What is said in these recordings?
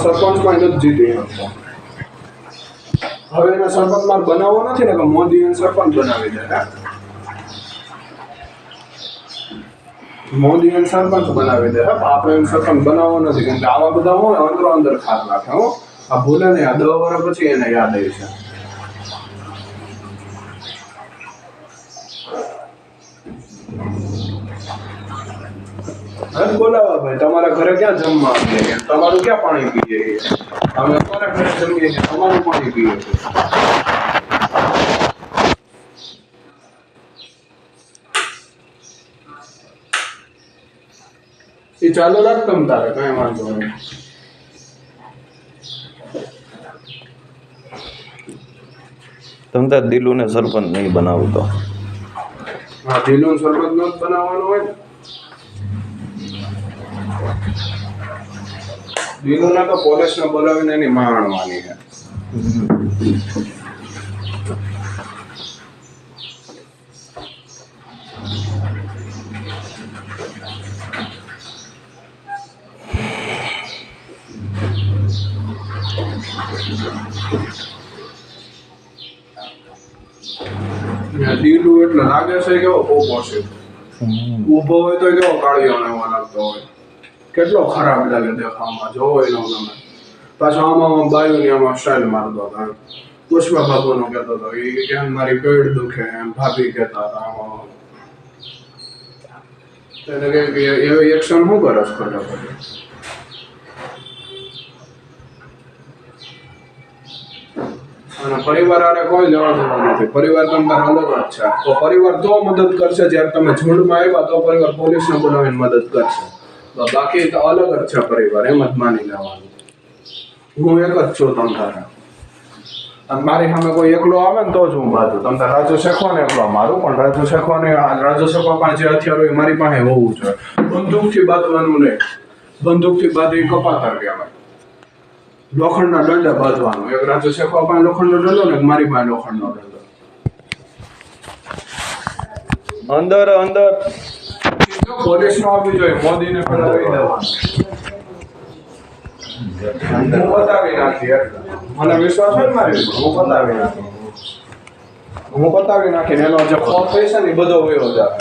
સરપંચ પણ નથી જીતી શકતો. હવે એના સરપંચ માર બનાવવો નથી ને કે મોદી એને સરપંચ બનાવી દે. મોદી એને સરપંચ બનાવી દે. આપણે એને સરપંચ બનાવવો નથી કેમ કે આવા બધા હોય અંદરો અંદર ખાસ રાખે. હો આ ભૂલે નહીં, આ 10 વર્ષ પછી એને યાદ આવી છે. બોલાવા ભાઈ, તમારા ઘરે ક્યાં જમવા આવીએ, તમારું ક્યાં પાણી પીએ? અમે અમારા ઘરે જમીએ છીએ, તમારું પાણી પીએ છીએ. એ ચાલુ રાખ તમ તારે, કઈ વાંધો નહીં. તમ તાર દિલુને સરપંચ નહીં બનાવતો. હા, દિલુને સરપંચ નો બનાવવાનો હોય ને. દિલુને તો પોલીસને બોલાવીને એની માણવાની છે. દીલું એટલે લાગે છે કેવો પોપો છે. ઊભો હોય તો કેવો કાળિયો એવો લાગતો હોય. કેટલો ખરાબ લાગે દેખાવામાં, જોવો એનો તમે. પાછો આમાં બાયુની આમાં સ્ટાઇલ મારતો હતો. પુષ્પા બાબુનો કહેતો હતો એ કેમ મારી પેડ દુખે એમ ભાભી કહેતા હતા. આમાં એને કે એવી એક્શન શું કરે છે ખોટા ખોટી. અને પરિવાર આને કોઈ લેવા દેવા નથી. પરિવાર તમારે અલગ જ છે. તો પરિવાર તો મદદ કરશે જ્યારે તમે ઝુંડમાં આવ્યા તો પરિવાર પોલીસને બોલાવીને મદદ કરશે. બાકી તો અલગ જ છે પરિવાર, એમ જ માની લેવાનું. હું એક જ છું તમ તારે. અને મારી સામે કોઈ એકલો આવે ને તો જ હું બાજુ. તમ તારે રાજુ શેખવાને એકલો મારું, પણ રાજુ શેખવા પાસે જે હથિયાર હોય મારી પાસે હોવું જોઈએ. બંદૂકથી બાંધવાનું નહીં. બંદૂકથી બાંધી કપાતર કહેવાય. લોખંડના દંડે બાંધવાનો. એક રાજુ શેખવા પાસે લોખંડનો દંડો ને મારી પાસે લોખંડનો દંડો. અંદર અંદર પોલીસ નો આપવી જોઈએ. મોદીને પેલા કહી દેવાનું. હું બતાવી નાખી. મને વિશ્વાસ હોય ને મારી હું બતાવી નાખી. હું બતાવી નાખીને એનો જે ખોફ હોય છે ને એ બધો વયો જાય.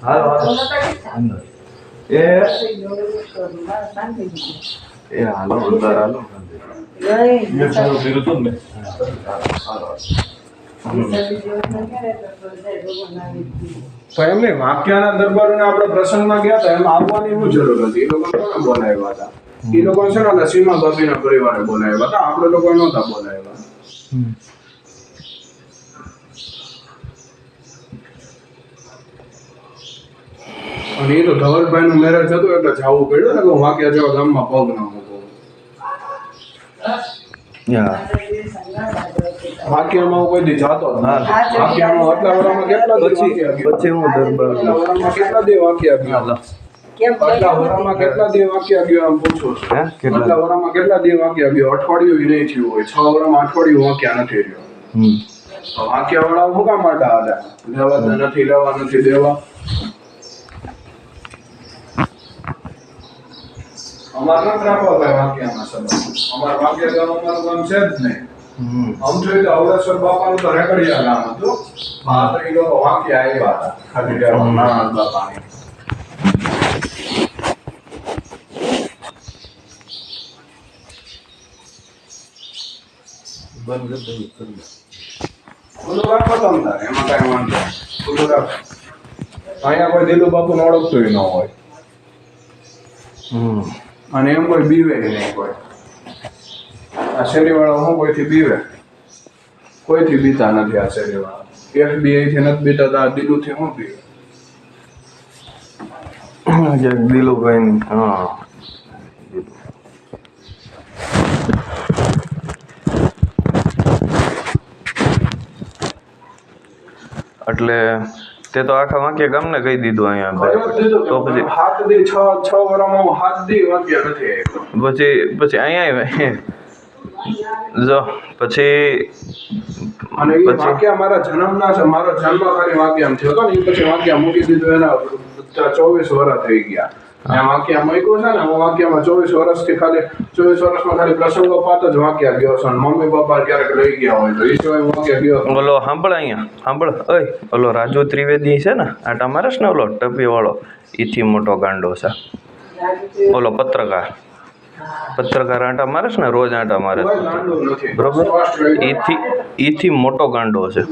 હાલો હાલો અંદર હાલો. તો એમને વાક્યાના દરબારોને આપણે પ્રસંગમાં ગયા હતા, એમ આવવાની શું જરૂર હતી? એ લોકો કોને બોલાવ્યા હતા? એ લોકો છે ને સીમા ભાભીના પરિવારે બોલાવ્યા હતા. આપણે લોકો નહોતા બોલાવ્યા. અને એ તો ધવલભાઈ નું મેરેજ હતું એટલે જવું પડ્યું ને. હું વાક્યા જેવા ગામમાં પગ ના મૂકો. વાક્યામાં કોઈ દી જાતો જ ના. વાક્યામાં આટલા વર્ષમાં કેટલા પછી હું દરબાર કેટલા દે વાક્યા ગયા. કેટલા વર્ષમાં કેટલા દે વાક્યા ગયો આમ પૂછું છું. કેટલા વર્ષમાં કેટલા દે વાક્યા ગયો? અઠવાડિયું નહીં થયું હોય. 6 વર્ષમાં અઠવાડિયું વાક્યા નથી રહ્યો. વાક્યા વાળા શું કામ માટે હાલ્યા? લેવા નથી, લેવા નથી દેવા. અમારે નથી રાખવા ભાઈ વાક્યામાં સંબંધ. અમારે વાક્ય ગામ અમારું ગામ છે જ નહીં. આમ જોઈએ તો અવળેશ્વર બાપાનું તો રેકડિયા ગામ હતું. માત્ર એ લોકો વાક્ય આવ્યા હતા ખાલી નાના બાપાની. ખુલ્લું રાખો તમ તારે, એમાં કઈ વાંધો. ખુલ્લું રાખો. અહીંયા કોઈ દિલુ બાપુને ઓળખતું ન હોય. અને એમ કોઈ બીવે નહીં કોઈ. આ શેરીવાળા હું કોઈથી બીવે? કોઈથી બીતા નથી આ શેરીવાળા. FBI થી નથી બીતા તો આ દિલુથી હું બીવે? દિલુભાઈ હા એટલે તે તો આખા વાક્ય ગામને કહી દીધું અહીંયા. તો પછી 7 દી 6 વર્ષમાં 7 દી વાક્ય નથી. પછી અહીંયા જો પછી અને એ વાક્ય મારા જન્મના છે. મારો જન્મ ખાલી વાક્યામ થયો હતો ને એ પછી વાક્ય મૂકી દીધું. એના 24 વર્ષ થઈ ગયા. આ વાક્ય મૂક્યું છે ને, હું વાક્યમાં 24 વર્ષથી ખાલી 24 વર્ષમાં ખાલી પ્રસંગો પાત જ વાક્ય ગયો છે. અને મમ્મી પપ્પા ક્યારેક લઈ ગયા હોય તો એ સિવાય હું વાક્ય ગયો છું. ઓલો સાંભળ અહીંયા સાંભળ, ઓય ઓલો રાજુ ત્રિવેદી છે ને, આટા મારે છે ને ઓલો ટપી વાળો, ઈથી મોટો ગાંડો છે. ઓલો પત્રકાર આંટા મારે છે ને, રોજ આંટા મારે કોઈ ગાંડો નથી. બરોબર, સ્પષ્ટ રહી. ઈથી મોટો ગાંડો છે,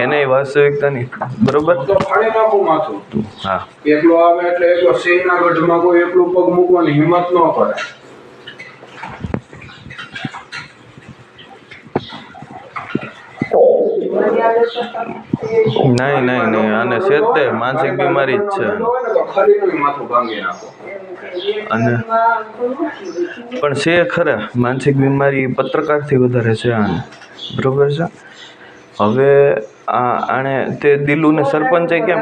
એને વાસ્તવિકતા નહીં. બરોબર, તો ફાડી નાખું માથું. હા એકલો આવે એટલે એકલો સિંહના ગઢમાં કોઈ એકલું પગ મૂકવાની હિંમત ન કરે. નહીં આને છે જ તે માનસિક બીમારી જ છે. તો ખરીનું માથું ભાંગી નાખો. અને પણ છે ખરા માનસિક બીમારી પત્રકારથી વધારે છે આને. બરોબર છે. હવે આણે તે દિલુને સરપંચે કેમ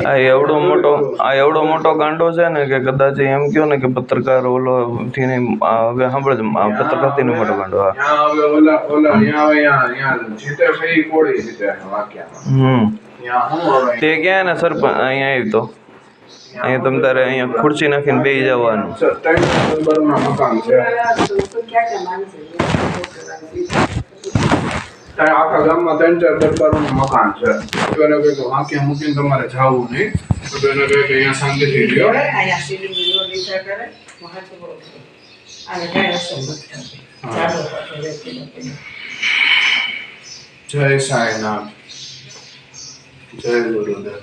આ એવડો મોટો ગાંડો છે ને કે કદાચ એમ કયો ને કે પત્રકાર ઓલો થી હવે સાંભળે પત્રકાર થી મોટો ગાંડો. તે ક્યાં ને સરપંચ અહીંયા આવી તો અહીંયા તમ તારે અહીંયા ખુરશી નાખીને બેસી જવાનું. આખા ગામમાં 3-4 દરબારોનું મકાન છે. એને કહે કે વાંક્યા મૂકીને તમારે જવું નહીં. તો એને કહે કે અહીંયા શાંતિથી રહ્યો. જય સાંઈનાથ, જય ગુરુદેવ.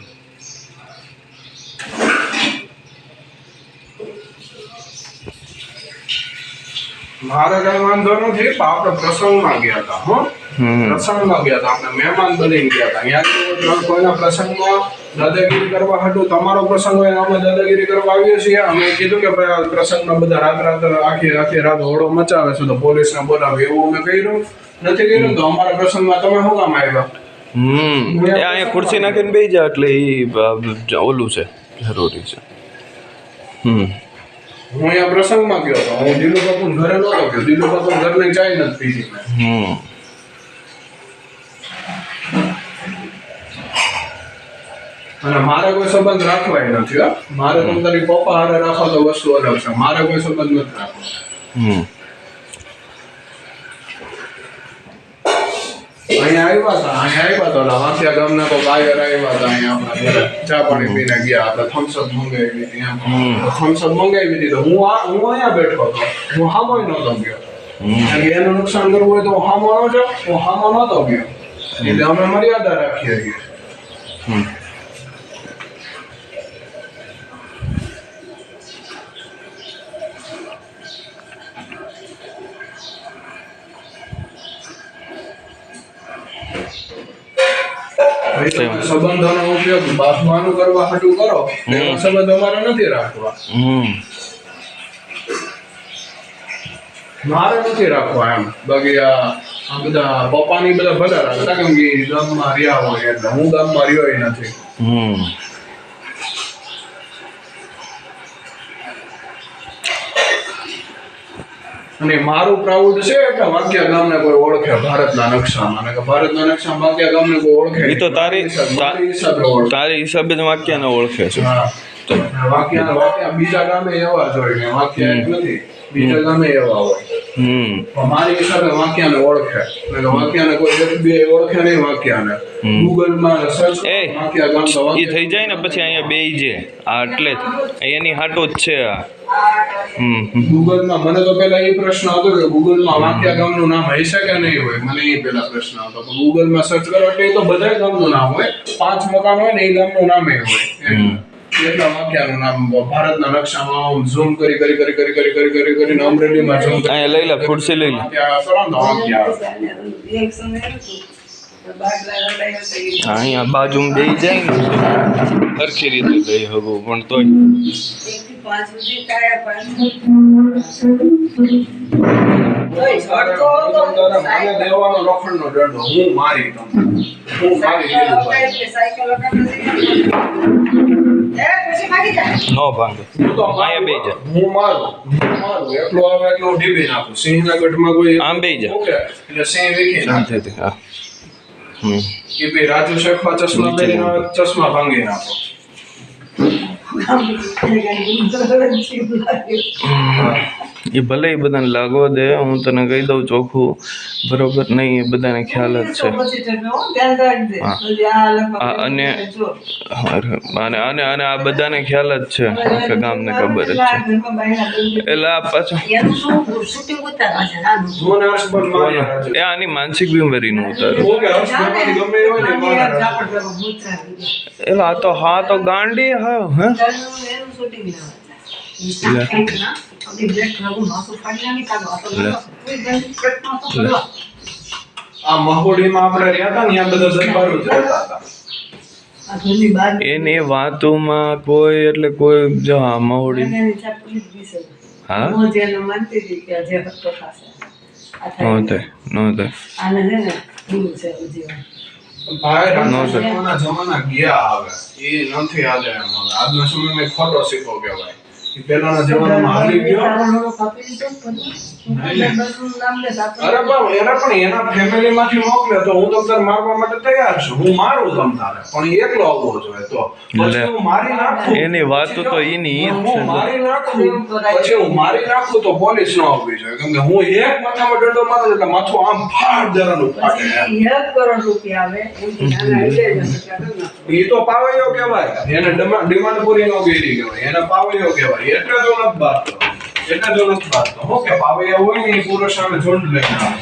મારે કઈ વાંધો નથી. આપણે પ્રસંગમાં ગયા હતા. પ્રસંગમાં ગયા હતા, આપણે મહેમાન બનીને ગયા હતા. અહીંયા કોઈના પ્રસંગમાં દાદાગીરી કરવા હતું. તમારો પ્રસંગ હોય અમે દાદાગીરી કરવા આવીએ છીએ. અમે કીધું કે ભાઈ પ્રસંગમાં બધા રાત આખી રાત હોડો મચાવે છે તો પોલીસને બોલાવે, એવું અમે કર્યું નથી કર્યું. તો અમારા પ્રસંગમાં તમે શું કામ આવ્યા? અહીંયા ખુરશી નાખીને બેસી જાય એટલે એ ઓલું છે, જરૂરી છે. હું અહીંયા પ્રસંગમાં ગયો હતો. હું દિલુ બાપુ ઘરે નહોતો ગયો. દિલુ બાપુ ઘરની ચાય નથી પીધી મેં. અને મારે કોઈ સંબંધ રાખવાય નથી. મારે તમારી પપ્પા હારે રાખો તો વસ્તુ અલગ છે. મારે કોઈ સંબંધ નથી રાખવો. અહીંયા આવ્યા હતા વાંસિયા ગામના તો બાયર આવ્યા હતા. અહીંયા આપણા ઘરે ચા પાણી પીને ગયા. આપણે થમ્સઅપ મંગાવી હતી. થમ્સઅપ મંગાવી હતી તો હું અહીંયા બેઠો હતો. હું હામો નહોતો ગયો. એનું નુકસાન કરવું હોય તો હું હામો ન જાઉં. હું હામો નહોતો ગયો. એટલે અમે મર્યાદા રાખીએ છીએ. સંબંધોનો ઉપયોગ બાફવાનું કરવા હાટું કરો. એવો સંબંધ અમારે નથી રાખવા. મારે નથી રાખવા એમ. બાકી આ બધા પપ્પાની બધા ભલે રાખતા કેમ કે ગામમાં રહ્યા હોય એટલે. હું ગામમાં રહ્યો નથી. અને મારું પ્રાઉડ છે કે વાંકિયા ગામને કોઈ ઓળખે ભારતના નકશામાં. અને કે ભારતના નકશામાં વાંકિયા ગામને કોઈ ઓળખે. એ તો તારી હિસાબે જ વાંકિયાને ઓળખે છે. વાંકિયા બીજા ગામે એવા જ હોય ને વાંકિયા એક નથી. બીજા ગામે એવા હોય. મારી હિસાબે વાંકિયાને ઓળખે. વાંકિયાને કોઈ ઓળખે નહીં. વાંકિયાને ગૂગલમાં સર્ચ વાંકિયા ગામ તો એ થઈ જાય ને પછી અહીંયા બેઈ છે. આ એટલે જ એની હાટો જ છે. ગૂગલમાં મને તો પેલા એ પ્રશ્ન હતો કે ગૂગલમાં વાંકિયા ગામનું નામ હશે કે નહીં હોય. મને એ પેલા પ્રશ્ન હતો. ગૂગલમાં સર્ચ કરો એટલે એ તો બધા ગામનું નામ હોય. 5 મકાન હોય ને એ ગામનું નામ હોય. એટલા વાંકિયાનું નામ ભારતના નકશામાં ઝૂમ કરીને અમરેલીમાં ઝૂમ કરી. લઈ લે ખુરશી લઈ લે. અહીંયા બાજુમાં બેસી જાય ને સરખી રીતે લઈ હગું પણ તોય દેવાનો લોખંડનો દંડો હું મારી નો ભાંગે હું તો અહીંયા બેહી જા. હું મારું એટલો આવે એટલો ડીબી નાખું. સિંહના ગઢમાં કોઈ આમ બેહી જા. ઓકે એટલે સિંહ વીખી નાખે. શાંતિથી હા કે ભાઈ રાજુ શેખવા ચશ્મા પહેરીને આવે, ચશ્મા ભાંગી નાખો. એ ભલે એ બધાને લાગવા દે, હું તને કહી દઉં ચોખ્ખું, બરોબર નહીં, એ બધાને ખ્યાલ જ છે. અને અને આ બધાને ખ્યાલ જ છે, આખા ગામને ખબર જ છે. એટલે આ પાછું મને હર્ષભાઈ માર્યા રાજુ. એ આની માનસિક બીમારીનું ઉતારું. ઓકે, હર્ષભાઈ ગમે એ હોય ને મારા રાજુ. એટલે આ તો હા તો ગાંડી હા હે આ મહોડીમાં આપણે રહ્યા હતા ને ત્યાં બધા દરબારો જ રહેતા હતા. એની વાતોમાં કોઈ એટલે કોઈ જો હા મહોડી હા નો થાય ભાઈ રાજુના જમાના ગયા હવે એ નથી યાદ એમ હવે. આજના સમયમાં ખોટો સિક્કો કહેવાય. એ પહેલાના જમાનામાં હાલી ગયો. અરે પણ એના ફેમિલીમાંથી મોકલે તો હું તમ તારે મારવા માટે તૈયાર છું. હું મારું તમ તારે, પણ એ એકલો આવવો જોઈએ. તો પછી હું મારી નાખું. એની વાતો તો એની ઈ જ છે. હું મારી નાખું પછી હું મારી નાખું તો પોલીસ ન આવવી જોઈએ. કેમ કે હું એક માથામાં દંડો મારું એટલે માથું આમ ફાડ જવાનું ફાટે એમ. ઈ તો પાવૈયો કહેવાય. એને ડિમાન્ડ પૂરી ન કરી કહેવાય. એને પાવૈયો કહેવાય. એટલે જો નથી બાતો. એટલે જો નથી બાતો. હો કે પાવૈયા હોય ને એ પુરુષ સામે ઝુંડ લઈને આવે.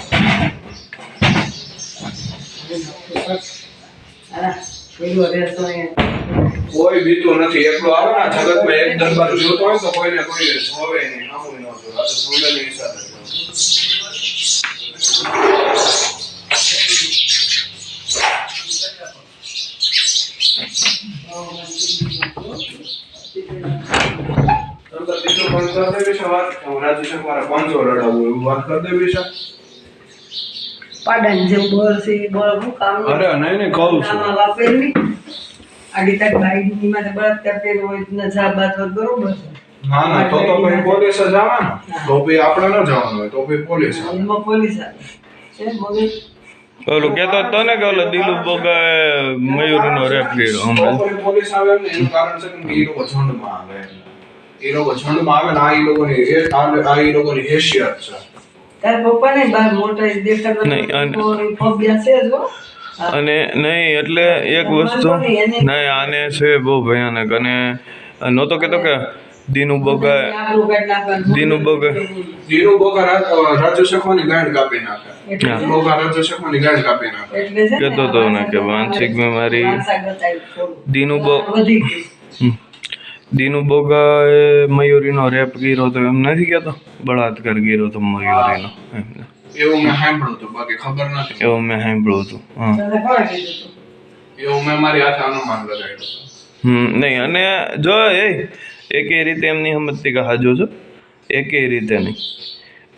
કોઈ બીતું નથી. એકલો આવે ને જગતમાં એક દરબાર જોતો હોય તો કોઈને કોઈ જોવે નહીં. આવું ન જોવે. આ તો સોલેની હિસાબે પોલીસ જ આવે ને તો ભાઈ આપણે ન જવાનું હોય તો ભાઈ પોલીસ આવે. ઓલું કેતો હતો ને કે ઓલો દિલુ બોગાએ મયુરનો રેપ કર્યો હમણાં. પોલીસ આવે ને એનું કારણ છે કે એ લોકો ઝુંડમાં આવે. એ લોકો ઝુંડમાં આવે ને આ એ લોકોની હેસિયત છે. તાર પપ્પાને બાર મોટા દેખાડવાનો અને નહીં એટલે એક વસ્તુ નહીં આને છે બહુ ભયાનક. અને નહોતો કેતો કે દીનુ બોગા રાજુ શેખવાની ગાંઠ કાપી નાખે. રાજુ શેખવાની ગાંઠ કાપી નાખે. કેતો હતો ને કે માનસિક બીમારી દીનુ બોગાએ મયુરીનો રેપ કર્યો તો એમ નથી કેતો, બળાત્કાર કર્યો તો મયુરીનો એવું મેં સાંભળ્યું હતું, બાકી ખબર નથી. એવું મેં સાંભળ્યું હતું. હા એવું મેં મારી હાથે અનુમાન લગાવ્યું હતું. નહીં અને જો એકે રીતે એમની સમજતી કે હાજો છો, એકે રીતે નહીં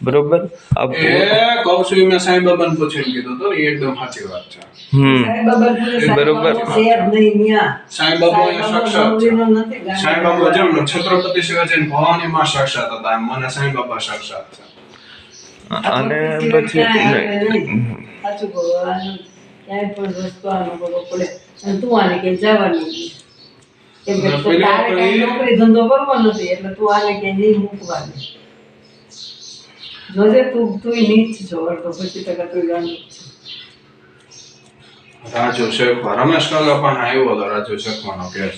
બરોબર. કહું છું મેં સાંઈ બાબાને પૂછીને કીધું હતું ને, એ એકદમ સાચી વાત છે. બરોબર. સાંઈ બાબા સાક્ષાત છે. સાંઈ બાબા જેમ છત્રપતિ શિવાજી ભવાની માં સાક્ષાત હતા, એમ મને સાંઈ બાબા સાક્ષાત છે. અને પછી સાચું બોલવાનું ક્યાંય પણ રસ્તો આનો કરવો પડે. અને તું આને કે જવાની કેમ કે તારે કઈ નોકરી ધંધો કરવો નથી એટલે તું આને કે નહીં મૂકવાની. જોજે તું નીચ છો તો 25% તું ગાંડો છે. રાજુ શેખવા રમેશ કાકા પણ આવ્યો હતો. રાજુ શેખવાનો કેસ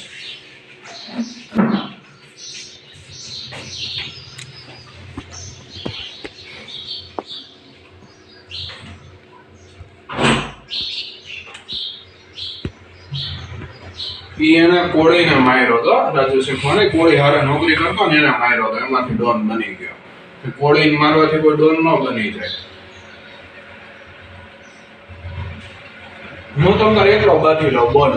એને કોળીને માર્યો હતો. રાજુ શેખવાને કોળી હારે નોકરી કરતો ને એને માર્યો હતો. એમાંથી ડોન બની ગયો. કોળીને મારવાથી કોઈ ડોન ન બની જાય. હું તમને એકલો બાંધી લઉં. બોલ,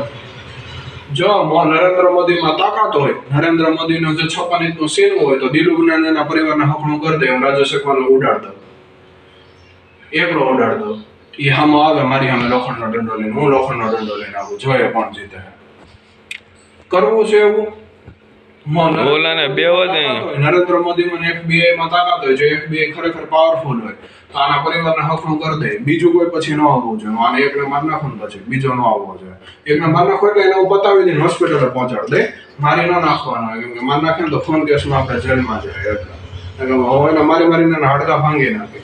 જો નરેન્દ્ર મોદીમાં તાકાત હોય, નરેન્દ્ર મોદીનો જો 56 ઇંચનું સીન હોય તો દિલુગના એના પરિવારને હકણું કરી દે. રાજુ શેખવાને ઉડાડ દો, એકલો ઉડાડ દો. એ હામો આવે મારી સામે લોખંડનો દંડો લઈને, હું લોખંડનો દંડો લઈને આવું. જોઈએ કોણ જીતે. કરવું છે એવું ઓલાને બેવા દે અહીંયા. નરેન્દ્ર મોદી મને FBI માં તાકાત હોય, જો FBI ખરેખર પાવરફુલ હોય તો આના પરિવારને હકનું કરી દે. બીજું કોઈ પછી ન આવવું જોઈએ. આને એકને માર નાખો ને પછી બીજો ન આવવો જોઈએ. એકને માર નાખો એટલે એને હું પતાવી દઈને હોસ્પિટલે પહોંચાડ દે. મારી ન નાખવાનો હોય, કેમ કે માર નાખે ને તો ફોન કેસમાં આપણે જેલમાં જાય એટલે. એટલે હું એને મારીને એના હાડકા ભાંગી નાખે.